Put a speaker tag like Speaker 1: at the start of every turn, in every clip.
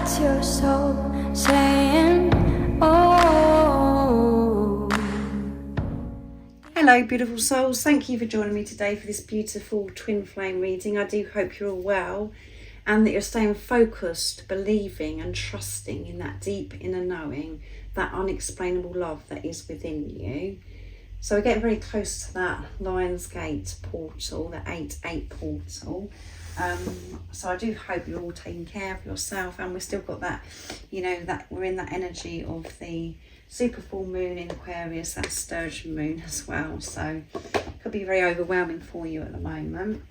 Speaker 1: That's your soul saying, oh.
Speaker 2: Hello beautiful souls, thank you for joining me today for this beautiful twin flame reading. I do hope you're all well and that you're staying focused, believing and trusting in that deep inner knowing, that unexplainable love that is within you. So we're getting very close to that Lion's Gate portal, the 8-8 portal. So I do hope you're all taking care of yourself, and we've still got that, that we're in that energy of the super full moon in Aquarius, that sturgeon moon as well. So it could be very overwhelming for you at the moment.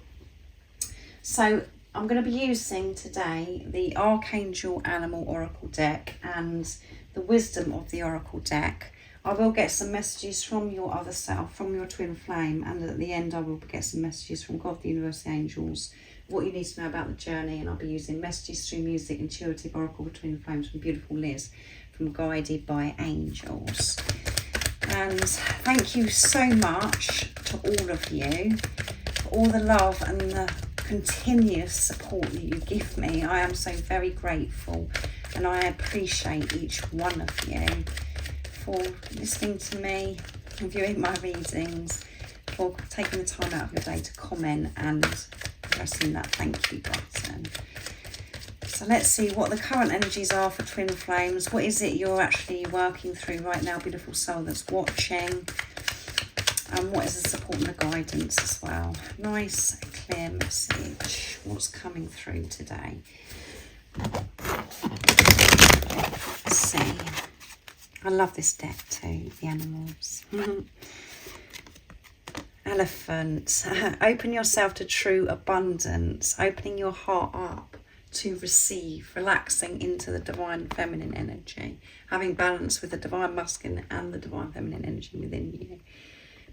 Speaker 2: So I'm going to be using today the Archangel Animal Oracle deck and the Wisdom of the Oracle deck. I will get some messages from your other self, from your twin flame, and at the end I will get some messages from God, the universe, the angels, what you need to know about the journey. And I'll be using messages through music, intuitive oracle for twin flames from beautiful Liz from Guided by Angels. And thank you so much to all of you for all the love and the continuous support that you give me. I am so very grateful, and I appreciate each one of you for listening to me and viewing my readings, for taking the time out of your day to comment and pressing that thank you button. So let's see what the current energies are for twin flames. What is it you're actually working through right now, beautiful soul that's watching? And what is the support and the guidance as well? Nice clear message. What's coming through today? Let's see. I love this deck too, the animals. Elephant. Open yourself to true abundance, opening your heart up to receive, relaxing into the divine feminine energy, having balance with the divine masculine and the divine feminine energy within you,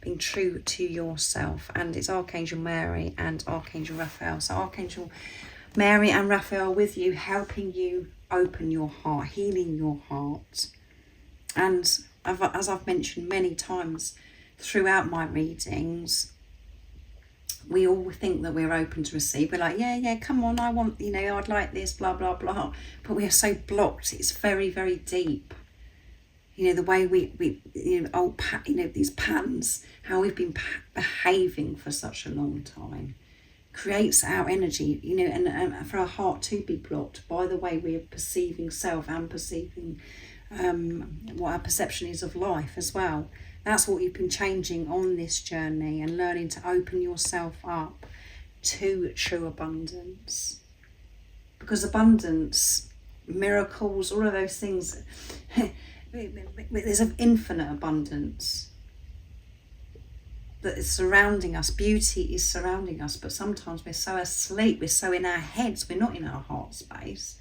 Speaker 2: being true to yourself. And it's Archangel Mary and Archangel Raphael. So Archangel Mary and Raphael with you, helping you open your heart, healing your heart. And as I've mentioned many times throughout my readings, we all think that we're open to receive. We're like, yeah, come on, I want, I'd like this, blah, blah, blah. But we are so blocked. It's very, very deep. The way we these patterns, how we've been behaving for such a long time, creates our energy, and for our heart to be blocked by the way we are perceiving self and perceiving what our perception is of life as well. That's what you've been changing on this journey, and learning to open yourself up to true abundance. Because abundance, miracles, all of those things, there's an infinite abundance that is surrounding us. Beauty is surrounding us, but sometimes we're so asleep, we're so in our heads, we're not in our heart space.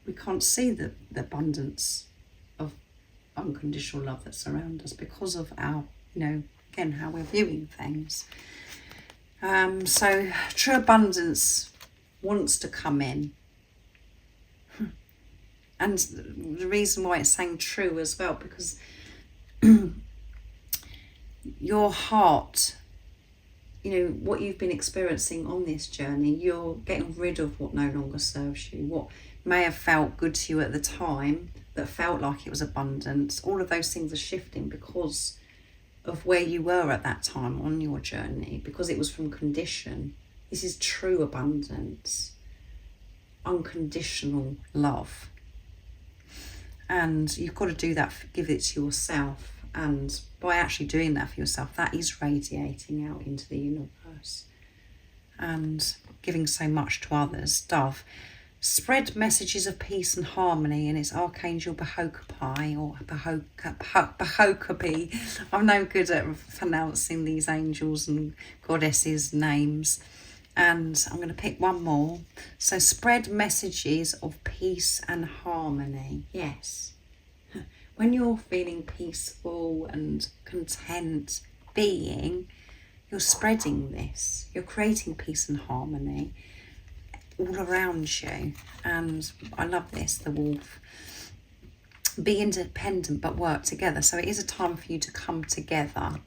Speaker 2: We can't see the abundance of unconditional love that surrounds us because of our, again, how we're viewing things. So true abundance wants to come in. And the reason why it's saying true as well, because your heart, what you've been experiencing on this journey, you're getting rid of what no longer serves you, what may have felt good to you at the time, that felt like it was abundance. All of those things are shifting because of where you were at that time on your journey, because it was from condition. This is true abundance, unconditional love. And you've got to do that, give it to yourself. And by actually doing that for yourself, that is radiating out into the universe and giving so much to others. Dove. Spread messages of peace and harmony, and it's Archangel Bahokapi or Bahokapi. I'm no good at pronouncing these angels and goddesses' names. And I'm going to pick one more. So spread messages of peace and harmony. Yes. When you're feeling peaceful and content being, you're spreading this. You're creating peace and harmony all around you. And I love this, the wolf. Be independent but work together. So it is a time for you to come together.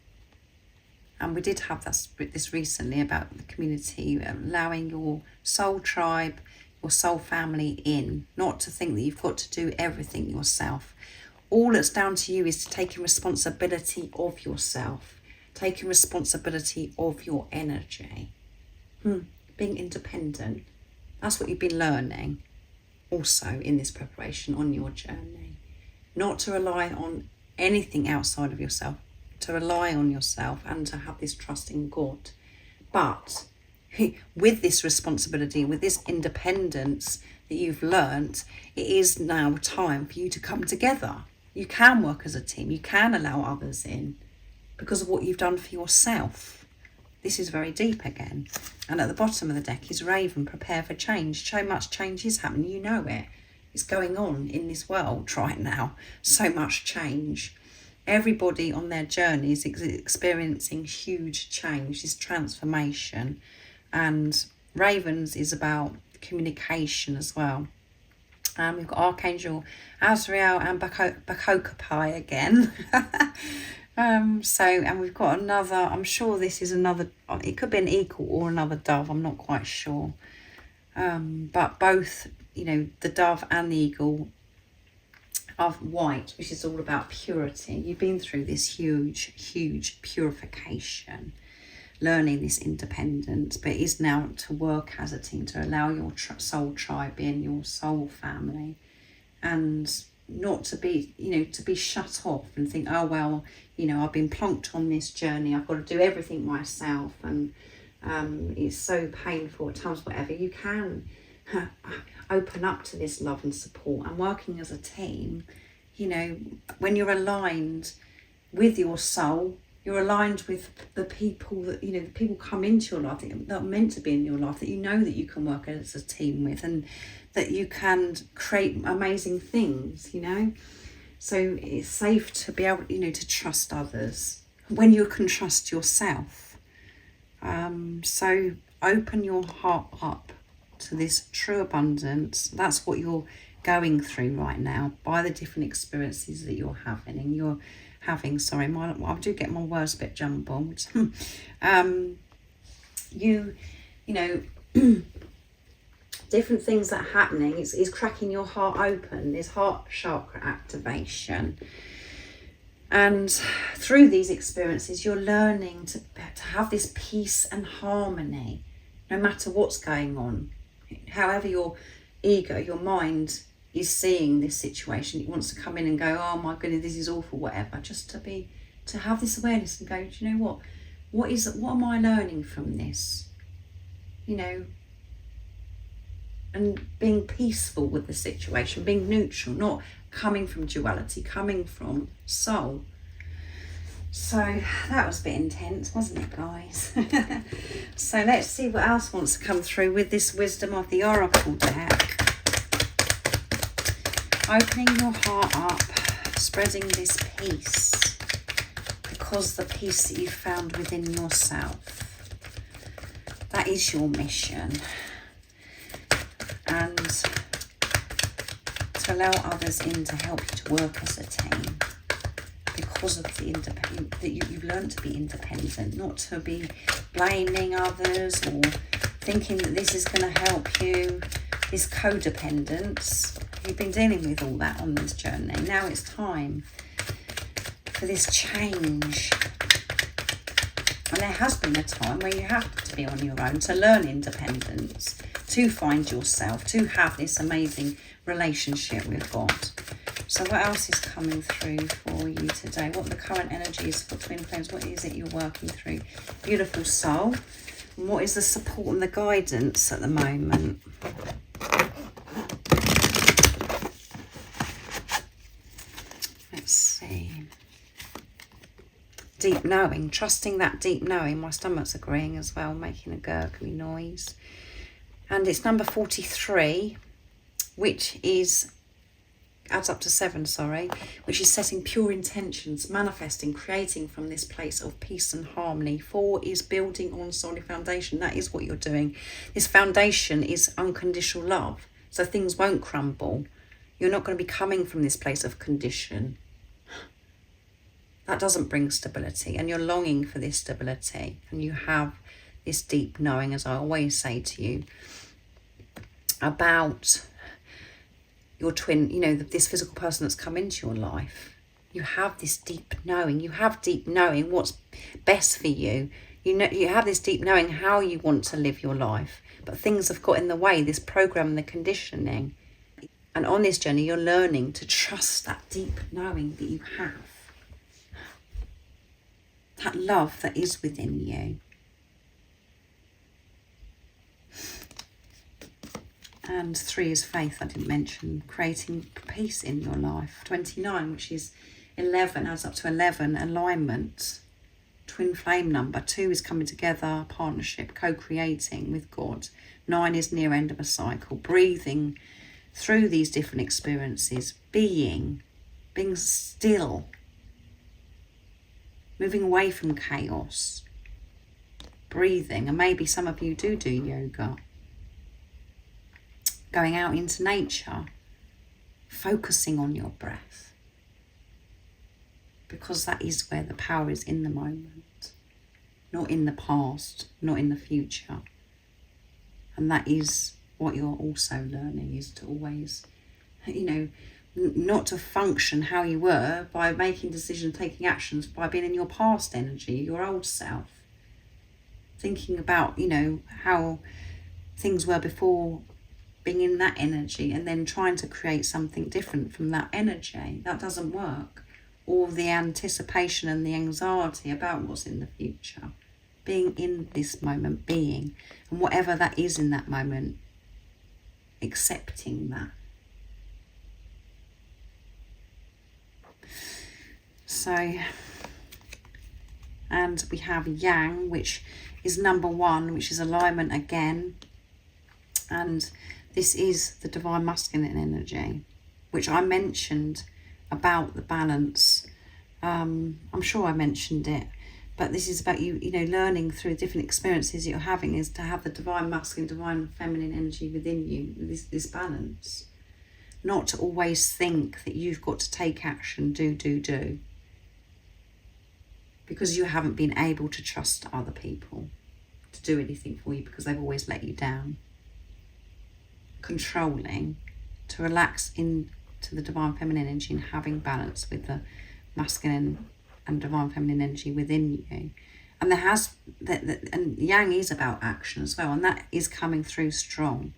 Speaker 2: And we did have this recently about the community, allowing your soul tribe, your soul family in, not to think that you've got to do everything yourself. All that's down to you is to taking responsibility of yourself, taking responsibility of your energy, being independent. That's what you've been learning also in this preparation on your journey. Not to rely on anything outside of yourself, to rely on yourself and to have this trust in God. But with this responsibility, with this independence that you've learnt, it is now time for you to come together. You can work as a team. You can allow others in because of what you've done for yourself. This is very deep again. And at the bottom of the deck is Raven, prepare for change. So much change is happening. You know it. It's going on in this world right now. So much change. Everybody on their journey is experiencing huge change, this transformation. And Ravens is about communication as well. We've got Archangel Azrael and Bakokapai again. And we've got another, I'm sure this is another, it could be an eagle or another dove, I'm not quite sure. But both, the dove and the eagle are white, which is all about purity. You've been through this huge purification, learning this independence, but it is now to work as a team, to allow your soul tribe in, your soul family, and not to be, to be shut off and think, oh, well, I've been plonked on this journey, I've got to do everything myself, and it's so painful at times, whatever. You can open up to this love and support, and working as a team, when you're aligned with your soul, you're aligned with the people that, the people come into your life that are meant to be in your life, that that you can work as a team with, and that you can create amazing things, So it's safe to be able, to trust others when you can trust yourself. So open your heart up to this true abundance. That's what you're going through right now by the different experiences that you're having. And I do get my words a bit jumbled. Different things that are happening is cracking your heart open. There's heart chakra activation. And through these experiences, you're learning to have this peace and harmony, no matter what's going on. However your ego, your mind is seeing this situation, it wants to come in and go, oh my goodness, this is awful, whatever. Just to have this awareness and go, do you know what? What am I learning from this? And being peaceful with the situation, being neutral, not coming from duality, coming from soul. So that was a bit intense, wasn't it, guys? So let's see what else wants to come through with this wisdom of the Oracle deck. Opening your heart up, spreading this peace, because the peace that you found within yourself, that is your mission. And to allow others in to help you to work as a team, because of the independent that you've learned to be independent, not to be blaming others or thinking that this is going to help you. This codependence, you've been dealing with all that on this journey. Now it's time for this change. And there has been a time where you have to be on your own to learn independence, to find yourself, to have this amazing relationship with God. So what else is coming through for you today? What are the current energies for twin flames? What is it you're working through? Beautiful soul. And what is the support and the guidance at the moment? Let's see. Deep knowing, trusting that deep knowing. My stomach's agreeing as well, making a gurgly noise. And it's number 43, which adds up to 7, which is setting pure intentions, manifesting, creating from this place of peace and harmony. 4 is building on solid foundation. That is what you're doing. This foundation is unconditional love, so things won't crumble. You're not going to be coming from this place of condition. That doesn't bring stability, and you're longing for this stability, and you have this deep knowing, as I always say to you. about your twin, you know, this physical person that's come into your life. You have this deep knowing. You have deep knowing what's best for you. You know, you have this deep knowing how you want to live your life. But things have got in the way, this program, the conditioning. And on this journey, you're learning to trust that deep knowing that you have. That love that is within you. And 3 is faith, I didn't mention. Creating peace in your life. 29, which is 11, adds up to 11, alignment. Twin flame number. 2 is coming together, partnership, co-creating with God. 9 is near end of a cycle. Breathing through these different experiences. Being still. Moving away from chaos. Breathing. And maybe some of you do yoga. Going out into nature, focusing on your breath, because that is where the power is, in the moment, not in the past, not in the future. And that is what you're also learning, is to always, you know, not to function how you were by making decisions, taking actions, by being in your past energy, your old self, thinking about, you know, how things were before, being in that energy, and then trying to create something different from that energy. That doesn't work. Or the anticipation and the anxiety about what's in the future. Being in this moment, being, and whatever that is in that moment, accepting that. So, and we have Yang, which is number 1, which is alignment again. And this is the divine masculine energy, which I mentioned about the balance. I'm sure I mentioned it, but this is about you know, learning through different experiences you're having, is to have the divine masculine, divine feminine energy within you, this balance. Not to always think that you've got to take action, do. Because you haven't been able to trust other people to do anything for you, because they've always let you down. Controlling, to relax into the divine feminine energy and having balance with the masculine and divine feminine energy within you. And there has and Yang is about action as well, and that is coming through strong.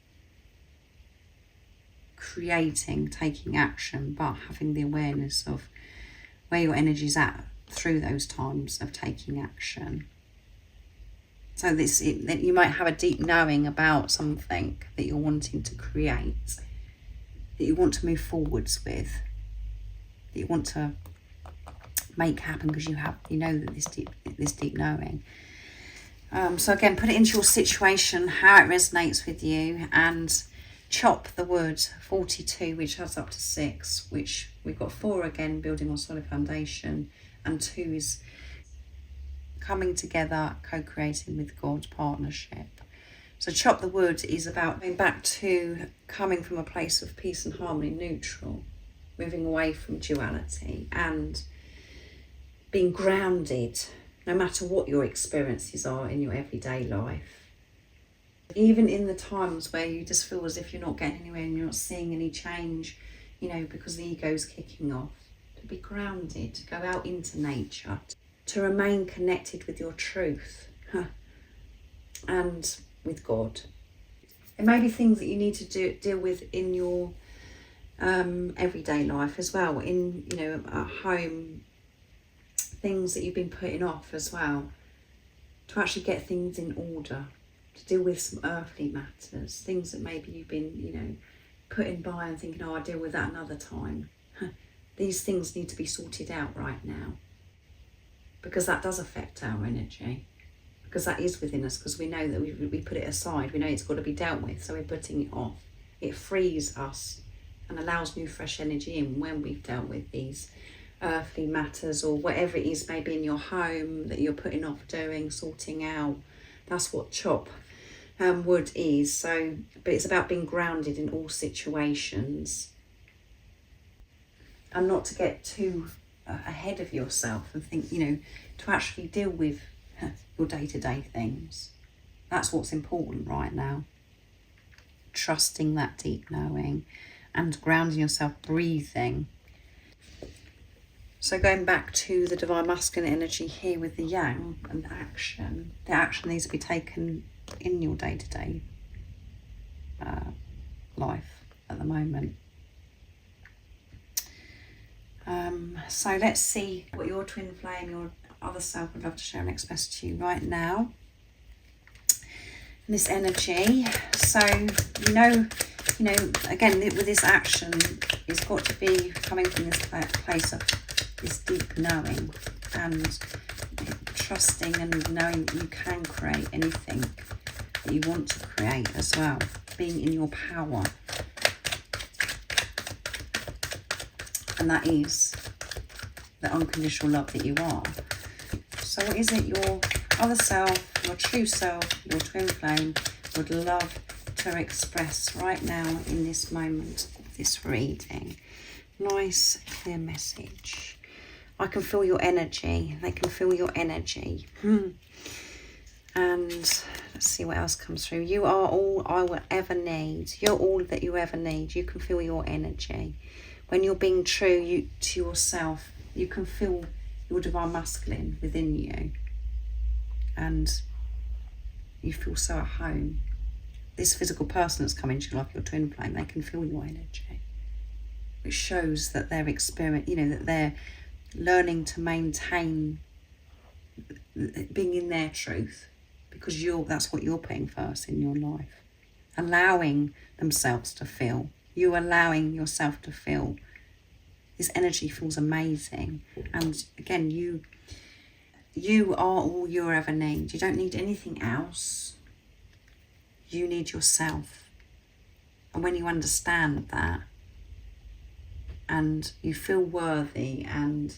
Speaker 2: Creating, taking action, but having the awareness of where your energy's at through those times of taking action. So that you might have a deep knowing about something that you're wanting to create, that you want to move forwards with, that you want to make happen, because you know that this deep knowing. So again, put it into your situation, how it resonates with you, and chop the word 42, which adds up to 6, which we've got 4 again, building on solid foundation, and 2 is coming together, co-creating with God, partnership. So chop the wood is about going back to coming from a place of peace and harmony, neutral, moving away from duality, and being grounded no matter what your experiences are in your everyday life. Even in the times where you just feel as if you're not getting anywhere and you're not seeing any change, you know, because the ego's kicking off, to be grounded, to go out into nature, to remain connected with your truth and with God. It may be things that you need to deal with in your everyday life as well, in, you know, at home, things that you've been putting off as well, to actually get things in order, to deal with some earthly matters, things that maybe you've been, you know, putting by and thinking, oh, I'll deal with that another time. These things need to be sorted out right now, because that does affect our energy, because that is within us, because we know that we put it aside, we know it's got to be dealt with, so we're putting it off. It frees us and allows new fresh energy in when we've dealt with these earthly matters, or whatever it is maybe in your home that you're putting off doing, sorting out. That's what chop wood is. So, but it's about being grounded in all situations, and not to get too ahead of yourself and think, you know, to actually deal with your day-to-day things. That's what's important right now. trusting that deep knowing, and grounding yourself, breathing. So going back to the divine masculine energy here with the yang and the action needs to be taken in your day-to-day life at the moment. So let's see what your twin flame, your other self would love to share and express to you right now. And this energy, so you know, again, with this action, it's got to be coming from this place of this deep knowing and trusting and knowing that you can create anything that you want to create as well, being in your power. And that is the unconditional love that you are. So what is it your other self, your true self, your twin flame would love to express right now in this moment of this reading? Nice, clear message. I can feel your energy. They can feel your energy. And let's see what else comes through. You are all I will ever need. You're all that you ever need. You can feel your energy. When you're being true to yourself, you can feel your divine masculine within you. And you feel so at home. This physical person that's come into your life, your twin flame, they can feel your energy. Which shows that they're that they're learning to maintain being in their truth, because that's what you're putting first in your life. Allowing themselves to feel. You allowing yourself to feel. This energy feels amazing. And again, you are all you ever need. You don't need anything else. You need yourself. And when you understand that, and you feel worthy, and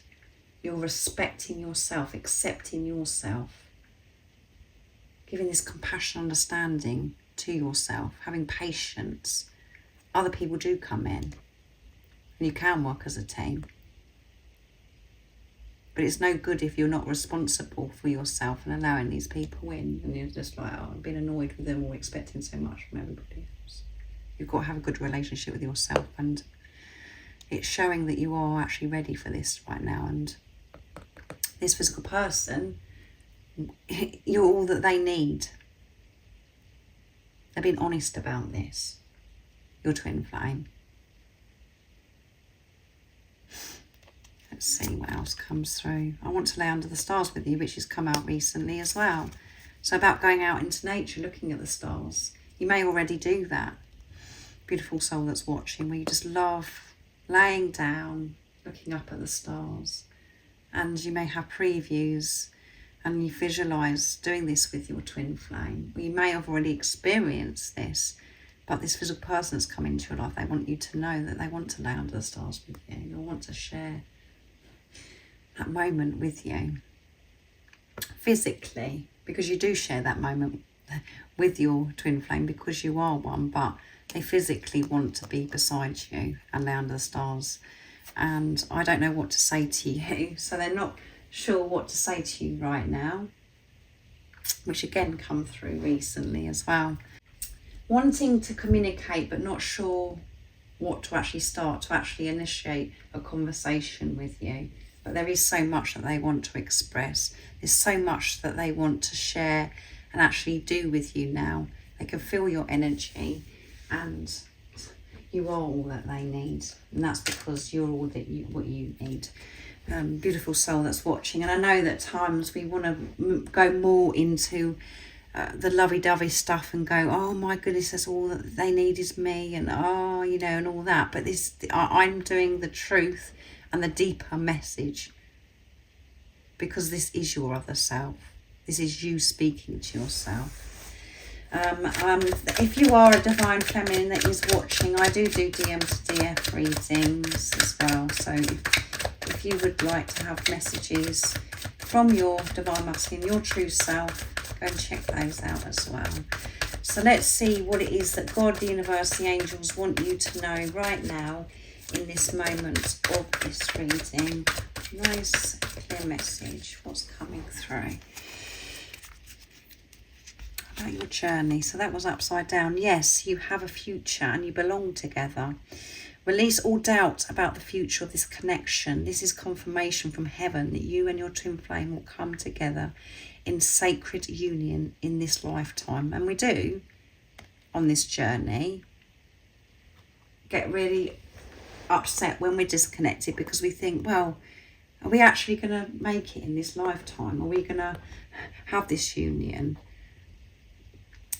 Speaker 2: you're respecting yourself, accepting yourself, giving this compassion, understanding to yourself, having patience, other people do come in. And you can work as a team. But it's no good if you're not responsible for yourself and allowing these people in, and you're just like, oh, I've been annoyed with them or expecting so much from everybody else. You've got to have a good relationship with yourself, and it's showing that you are actually ready for this right now. And this physical person, you're all that they need. They've been honest about this. Your twin flame. Let's see what else comes through. I want to lay under the stars with you, which has come out recently as well. So about going out into nature, looking at the stars. You may already do that. Beautiful soul that's watching, where you just love laying down, looking up at the stars. And you may have previews, and you visualise doing this with your twin flame. You may have already experienced this, but this physical person that's come into your life, they want you to know that they want to lay under the stars with you. They want to share that moment with you physically, because you do share that moment with your twin flame because you are one, but they physically want to be beside you and lay under the stars. And I don't know what to say to you, so they're not sure what to say to you right now, which again come through recently as well. Wanting to communicate but not sure what to actually start, to actually initiate a conversation with you. But there is so much that they want to express. There's so much that they want to share and actually do with you now. They can feel your energy, and you are all that they need. And that's because you're all that what you need. Beautiful soul that's watching. And I know that at times we want to go more into the lovey-dovey stuff and go, oh my goodness, that's all that they need is me, and and all that. But I'm doing the truth and the deeper message, because this is your other self. This is you speaking to yourself. If you are a divine feminine that is watching, I do DM to DF readings as well. So if you would like to have messages from your divine masculine, your true self, go and check those out as well. So let's see what it is that God, the universe, the angels want you to know right now in this moment of this reading. Nice clear message. What's coming through? about your journey. So that was upside down. Yes, you have a future and you belong together. Release all doubt about the future of this connection. This is confirmation from heaven that you and your twin flame will come together in sacred union in this lifetime. And we do, on this journey, get really upset when we're disconnected because we think, well, are we actually going to make it in this lifetime? Are we going to have this union?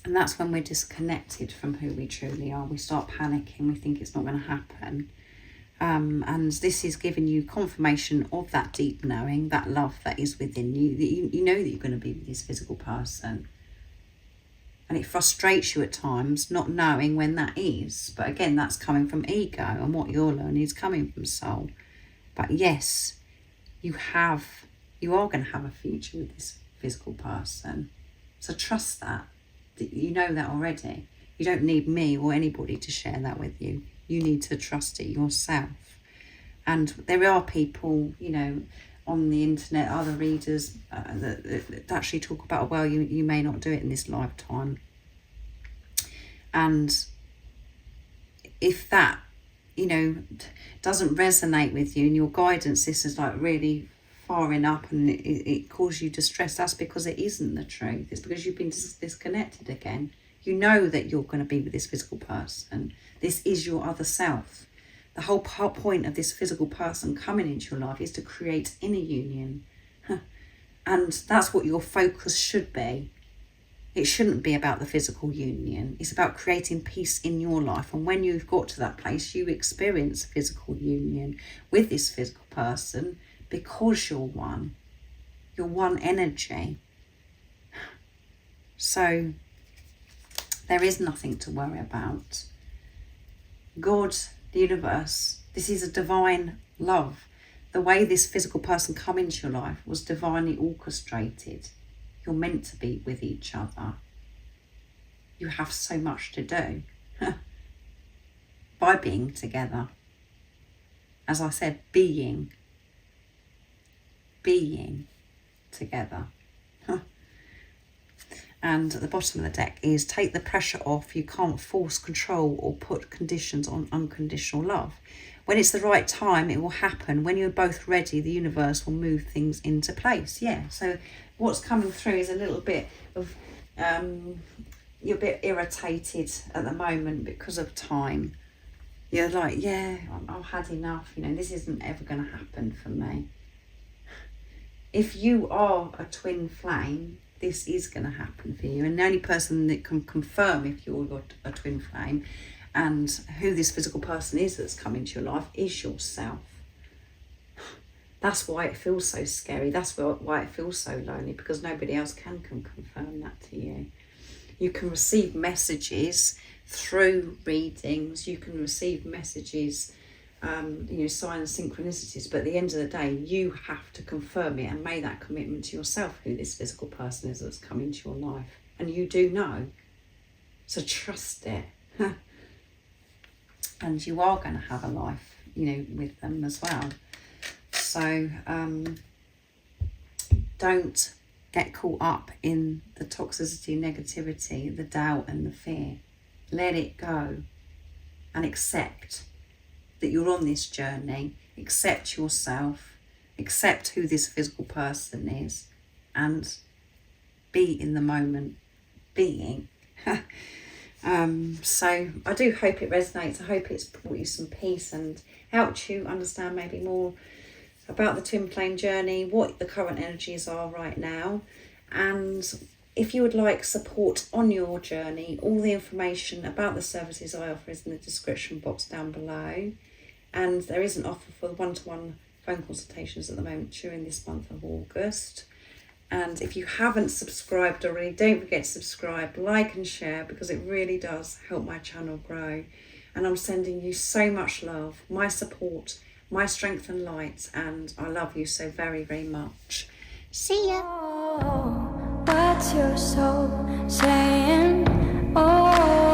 Speaker 2: And that's when we're disconnected from who we truly are. We start panicking. We think it's not going to happen. And this is giving you confirmation of that deep knowing, that love that is within you. That you know that you're going to be with this physical person. And it frustrates you at times not knowing when that is. But again, that's coming from ego, and what you're learning is coming from soul. But yes, you are going to have a future with this physical person. So trust that. You know that already. You don't need me or anybody to share that with you. You need to trust it yourself. And there are people, you know, on the internet, other readers that actually talk about, well, you may not do it in this lifetime. And if that, you know, doesn't resonate with you and your guidance is like really firing up and it causes you distress, that's because it isn't the truth. It's because you've been disconnected again. You know that you're going to be with this physical person. This is your other self. The whole point of this physical person coming into your life is to create inner union. And that's what your focus should be. It shouldn't be about the physical union. It's about creating peace in your life. And when you've got to that place, you experience physical union with this physical person because you're one. You're one energy. So there is nothing to worry about. God, the universe, this is a divine love. The way this physical person come into your life was divinely orchestrated. You're meant to be with each other. You have so much to do by being together. As I said, being together. And at the bottom of the deck is take the pressure off. You can't force, control or put conditions on unconditional love. When it's the right time, it will happen. When you're both ready, the universe will move things into place. Yeah, so what's coming through is a little bit of, you're a bit irritated at the moment because of time. You're like, yeah, I've had enough. You know, this isn't ever going to happen for me. If you are a twin flame, this is going to happen for you. And the only person that can confirm if you're a twin flame and who this physical person is that's come into your life is yourself. That's why it feels so scary. That's why it feels so lonely, because nobody else can confirm that to you. You can receive messages through readings. You can receive messages, signs, synchronicities. But at the end of the day, you have to confirm it and make that commitment to yourself who this physical person is that's come into your life. And you do know. So trust it. And you are going to have a life, with them as well. So don't get caught up in the toxicity, negativity, the doubt and the fear. Let it go and accept that you're on this journey. Accept yourself, accept who this physical person is, and be in the moment, being. So I do hope it resonates. I hope it's brought you some peace and helped you understand maybe more about the twin flame journey, what the current energies are right now. And if you would like support on your journey, all the information about the services I offer is in the description box down below. And there is an offer for one-to-one phone consultations at the moment during this month of August. And if you haven't subscribed already, don't forget to subscribe, like and share, because it really does help my channel grow. And I'm sending you so much love, my support, my strength and light, and I love you so very, very much. See ya.
Speaker 1: Oh, what's your soul saying? Oh.